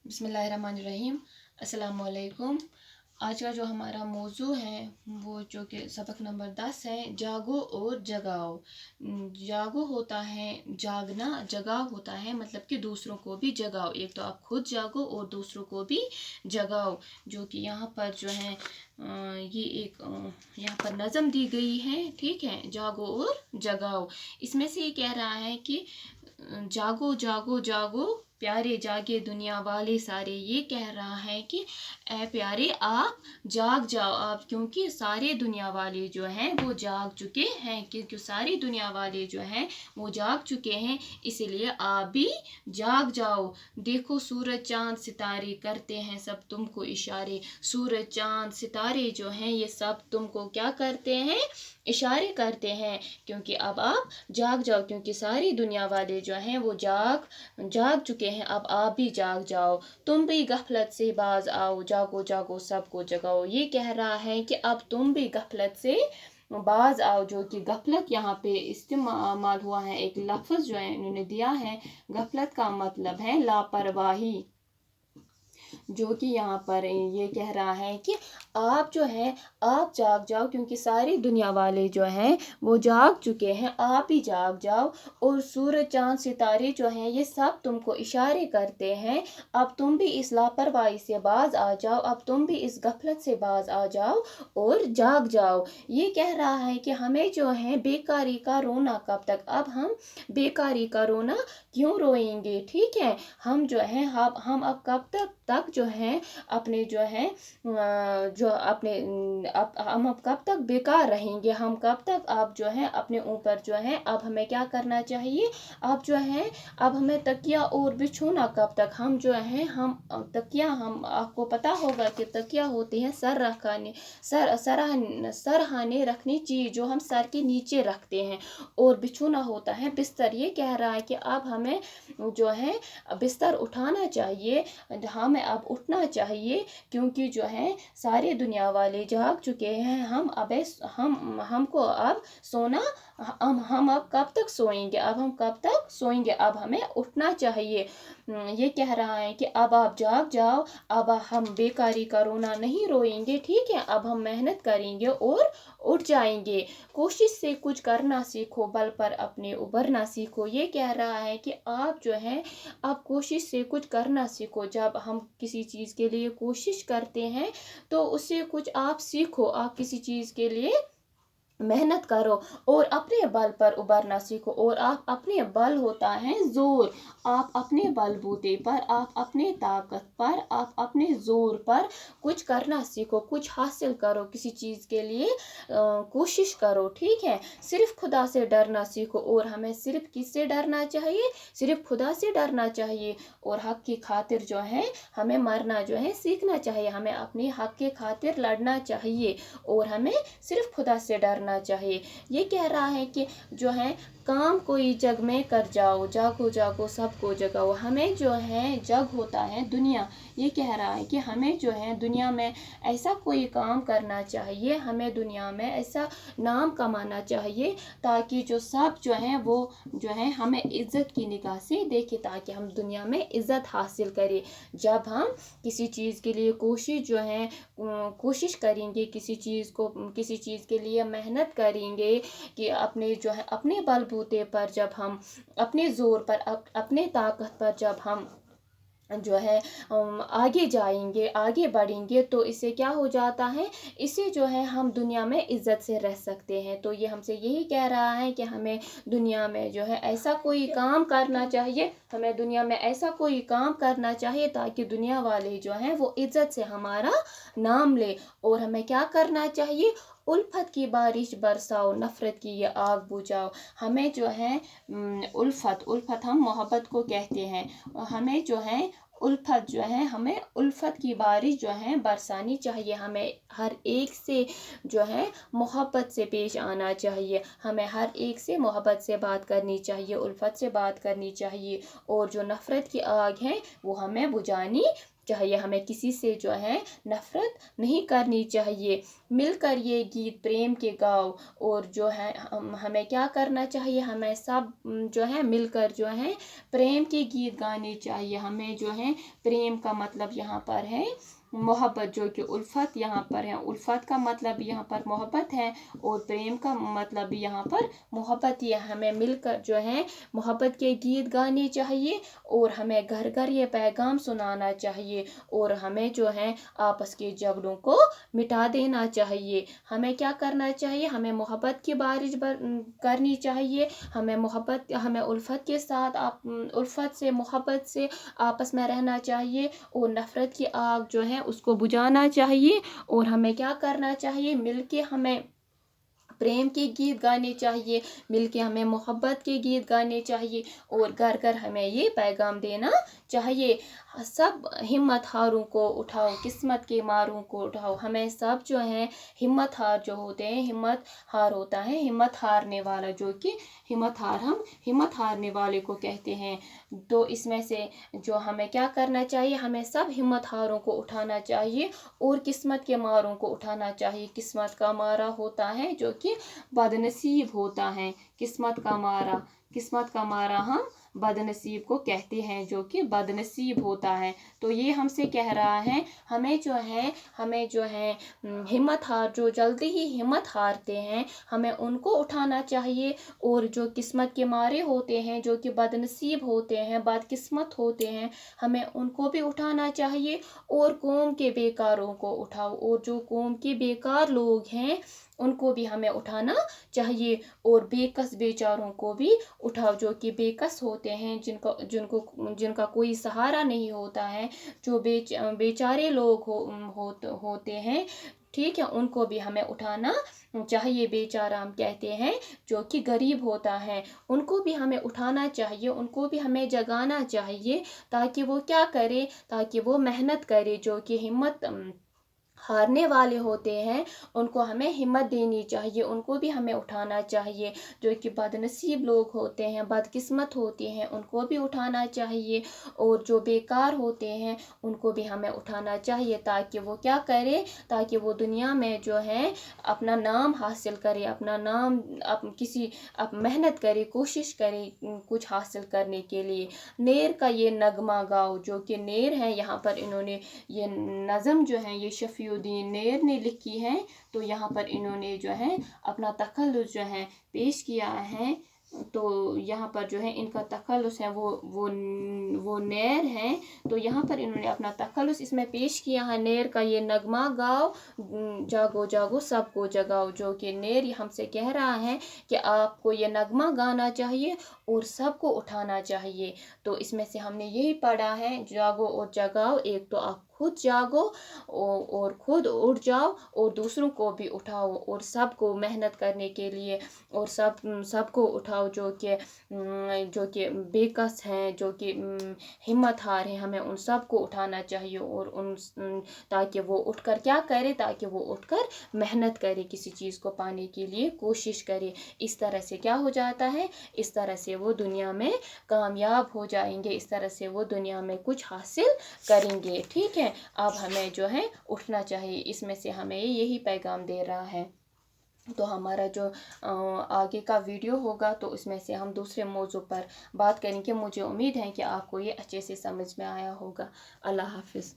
बिस्मिल्लाहिर्रहमानिर्रहीम। अस्सलामुअलैकुम। आज का जो हमारा मौजू है वो जो कि सबक नंबर 10 है, जागो और जगाओ। जागो होता है जागना, जगाओ होता है मतलब कि दूसरों को भी जगाओ। एक तो आप खुद जागो और दूसरों को भी जगाओ। जो कि यहाँ पर जो है ये एक यहाँ पर नज़म दी गई है, ठीक है, जागो और जगाओ। इसमें से ये कह रहा है कि जागो जागो जागो प्यारे जागे दुनिया वाले सारे। ये कह रहा है कि ए प्यारे आप जाग जाओ आप, क्योंकि सारे दुनिया वाले जो हैं वो जाग चुके हैं, क्योंकि सारी दुनिया वाले जो हैं वो जाग चुके हैं, इसलिए आप भी जाग जाओ। देखो सूरज चांद सितारे करते हैं सब तुमको इशारे। सूरज चांद सितारे जो हैं ये सब तुमको क्या करते हैं, इशारे करते हैं, क्योंकि अब आप जाग जाओ, क्योंकि सारी दुनिया वाले जो हैं वो जाग चुके हैं। अब आप भी जाग जाओ, तुम भी गफलत से बाज आओ, जागो जागो सबको जगाओ। ये कह रहा है कि अब तुम भी गफलत से बाज आओ। जो कि गफलत यहाँ पे इस्तेमाल हुआ है, एक लफ्ज़ जो है इन्होंने दिया है। गफलत का मतलब है लापरवाही। जो कि यहाँ पर ये कह रहा है कि आप जो है आप जाग जाओ, क्योंकि सारी दुनिया वाले जो हैं वो जाग चुके हैं, आप ही जाग जाओ। और सूरज चांद सितारे जो हैं ये सब तुमको इशारे करते हैं। अब तुम भी इस लापरवाही से बाज आ जाओ, अब तुम भी इस गफलत से बाज आ जाओ और जाग जाओ। ये कह रहा है कि हमें जो है बेकारी का रोना कब तक, अब हम बेकारी का रोना क्यों रोएंगे, ठीक है। हम जो है हम अब कब तक जो है अपने जो है जो अपने हम अब कब तक बेकार रहेंगे, हम कब तक आप जो है अपने ऊपर जो है। अब हमें क्या करना चाहिए, अब जो है अब हमें तकिया और बिछोना कब तक, हम जो है हम तकिया, हम आपको पता होगा कि तकिया होती है सरहाने रखनी चीज़ जो हम सर के नीचे रखते हैं, और बिछोना होता है बिस्तर। ये कह रहा है कि अब हमें जो है बिस्तर उठाना चाहिए, हमें अब उठना चाहिए, क्योंकि जो है सारे दुनिया वाले जाग चुके हैं। हम अब हमको अब सोना, हम अब कब तक सोएंगे, अब हम कब तक सोएंगे, अब हमें उठना चाहिए। ये कह रहा है कि अब आप जाग जाओ, अब हम बेकारी का रोना नहीं रोएंगे, ठीक है। अब हम मेहनत करेंगे और उठ जाएंगे। कोशिश से कुछ करना सीखो, बल पर अपने उभरना सीखो। ये कह रहा है कि आप जो है आप कोशिश से कुछ करना सीखो। जब हम किसी चीज़ के लिए कोशिश करते हैं तो उससे कुछ आप सीखो, आप किसी चीज़ के लिए मेहनत करो और अपने बल पर उभरना सीखो। और आप अपने बल होता है जोर, आप अपने बलबूते पर, आप अपने ताकत पर, आप अपने जोर पर कुछ करना सीखो, कुछ हासिल करो, किसी चीज़ के लिए कोशिश करो, ठीक है। सिर्फ खुदा से डरना सीखो। और हमें सिर्फ किससे डरना चाहिए, सिर्फ खुदा से डरना चाहिए। और हक की खातिर जो है हमें मरना जो है सीखना चाहिए, हमें अपने हक के खातिर लड़ना चाहिए, और हमें सिर्फ खुदा से डरना चाहिए। ये कह रहा है कि जो है काम कोई जग में कर जाओ, जागो जागो सबको जगाओ। हमें जो है जग होता है दुनिया, ये कह रहा है कि हमें जो है दुनिया में ऐसा कोई काम करना चाहिए, हमें दुनिया में ऐसा नाम कमाना चाहिए ताकि जो सब जो है वो जो है हमें इज्जत की निगाह से देखे, ताकि हम दुनिया में इज्जत हासिल करें। जब हम किसी चीज़ के लिए कोशिश करेंगे, किसी चीज़ के लिए मेहनत करेंगे, कि अपने जो है अपने बलबूते पर जब हम अपने जोर पर अपने ताकत पर जब हम जो है आगे जाएंगे, आगे बढ़ेंगे, तो इससे क्या हो जाता है, इससे जो है हम दुनिया में इज्जत से रह सकते हैं। तो ये हमसे यही कह रहा है कि हमें दुनिया में जो है ऐसा कोई काम करना चाहिए, हमें दुनिया में ऐसा कोई काम करना चाहिए ताकि दुनिया वाले जो हैं वो इज्जत से हमारा नाम ले। और हमें क्या करना चाहिए, उल्फत की बारिश बरसाओ, नफरत की ये आग बुझाओ। हमें जो है उल्फत हम मोहब्बत को कहते हैं, हमें जो है उल्फत जो है हमें उल्फत की बारिश जो है बरसानी चाहिए। हमें हर एक से जो है मोहब्बत से पेश आना चाहिए, हमें हर एक से मोहब्बत से बात करनी चाहिए, उल्फत से बात करनी चाहिए। और जो नफ़रत की आग है वो हमें बुझानी चाहिए, हमें किसी से जो है नफरत नहीं करनी चाहिए। मिलकर ये गीत प्रेम के गाओ, और जो है हमें क्या करना चाहिए, हमें सब जो है मिलकर जो है प्रेम के गीत गाने चाहिए। हमें जो है प्रेम का मतलब यहाँ पर है मोहब्बत, जो कि उल्फत यहाँ पर है। उल्फत का मतलब यहाँ पर मोहब्बत है, और प्रेम का मतलब भी यहाँ पर मोहब्बत ही है। हमें मिलकर जो है मोहब्बत के गीत गाने चाहिए, और हमें घर घर ये पैगाम सुनाना चाहिए, और हमें जो है आपस के झगड़ों को मिटा देना चाहिए। हमें क्या करना चाहिए, हमें मोहब्बत की बारिश करनी चाहिए। हमें उल्फत के साथ उल्फत से मोहब्बत से आपस में रहना चाहिए, और नफ़रत की आग जो है उसको बुझाना चाहिए। और हमें क्या करना चाहिए, मिलके हमें प्रेम के गीत गाने चाहिए, मिलके हमें मोहब्बत के गीत गाने चाहिए, और घर घर हमें ये पैगाम देना चाहिए। सब हिम्मत हारों को उठाओ, किस्मत के मारों को उठाओ। हमें सब जो है हिम्मत हार जो होते हैं, हिम्मत हार होता है हिम्मत हारने वाला, जो कि हम हिम्मत हारने वाले को कहते हैं। तो इसमें से जो हमें क्या करना चाहिए, हमें सब हिम्मत हारों को उठाना चाहिए, और किस्मत के मारों को उठाना चाहिए। किस्मत का मारा होता है जो कि बदनसीब होता है। किस्मत का मारा हम बदनसीब को कहते हैं, जो कि बदनसीब होता है। तो ये हमसे कह रहा है हमें जो है हिम्मत हार, जो जल्दी ही हिम्मत हारते हैं, हमें उनको उठाना चाहिए। और जो किस्मत के मारे होते हैं, जो कि बदनसीब होते हैं, बदकिस्मत होते हैं, हमें उनको भी उठाना चाहिए। और कौम के बेकारों को उठाओ, और जो कौम के बेकार लोग हैं उनको भी हमें उठाना चाहिए। और बेकस बेचारों को भी उठाओ, जो कि बेकस होते हैं, जिनका कोई सहारा नहीं होता है, जो बेचारे लोग होते हैं, ठीक है, उनको भी हमें उठाना चाहिए। बेचारा हम कहते हैं जो कि गरीब होता है, उनको भी हमें उठाना चाहिए, उनको भी हमें जगाना चाहिए, ताकि वो क्या करे, ताकि वो मेहनत करे। जो कि हिम्मत हारने वाले होते हैं उनको हमें हिम्मत देनी चाहिए, उनको भी हमें उठाना चाहिए। जो कि बदनसीब लोग होते हैं, बदकिस्मत होते हैं, उनको भी उठाना चाहिए। और जो बेकार होते हैं उनको भी हमें उठाना चाहिए, ताकि वो क्या करे, ताकि वो दुनिया में जो है अपना नाम हासिल करे, अपना नाम मेहनत करे, कोशिश करे कुछ हासिल करने के लिए। नेर का ये नगमा गाओ, जो कि नेर है, यहाँ पर इन्होंने ये नज़म जो है ये शफीउद्दीन नेर ने लिखी है। तो यहाँ पर इन्होंने जो है अपना तखल्लुस जो है पेश किया है। तो यहाँ पर जो है इनका तखल्लुस है वो नेर है। तो यहाँ पर इन्होंने अपना तखल्लुस इसमें पेश किया है। नेर का ये नगमा गाओ, जागो जागो सबको जगाओ। जो कि नेर हमसे कह रहा है कि आपको ये नगमा गाना चाहिए और सबको उठाना चाहिए। तो इसमें से हमने यही पढ़ा है, जागो और जगाओ। एक तो आप खुद जागो और खुद उठ जाओ, और दूसरों को भी उठाओ, और सबको मेहनत करने के लिए, और सबको उठाओ जो कि बेकस हैं, जो कि हिम्मत हार हैं, हमें उन सबको उठाना चाहिए। और ताकि वो उठकर क्या करे, ताकि वो उठकर मेहनत करे, किसी चीज़ को पाने के लिए कोशिश करे। इस तरह से क्या हो जाता है, इस तरह से वो दुनिया में कामयाब हो जाएंगे, इस तरह से वो दुनिया में कुछ हासिल करेंगे। ठीक है, अब हमें जो है उठना चाहिए। इसमें से हमें यही पैगाम दे रहा है। तो हमारा जो आगे का वीडियो होगा तो उसमें से हम दूसरे मौजू पर बात करेंगे। मुझे उम्मीद है कि आपको ये अच्छे से समझ में आया होगा। अल्लाह हाफिज़।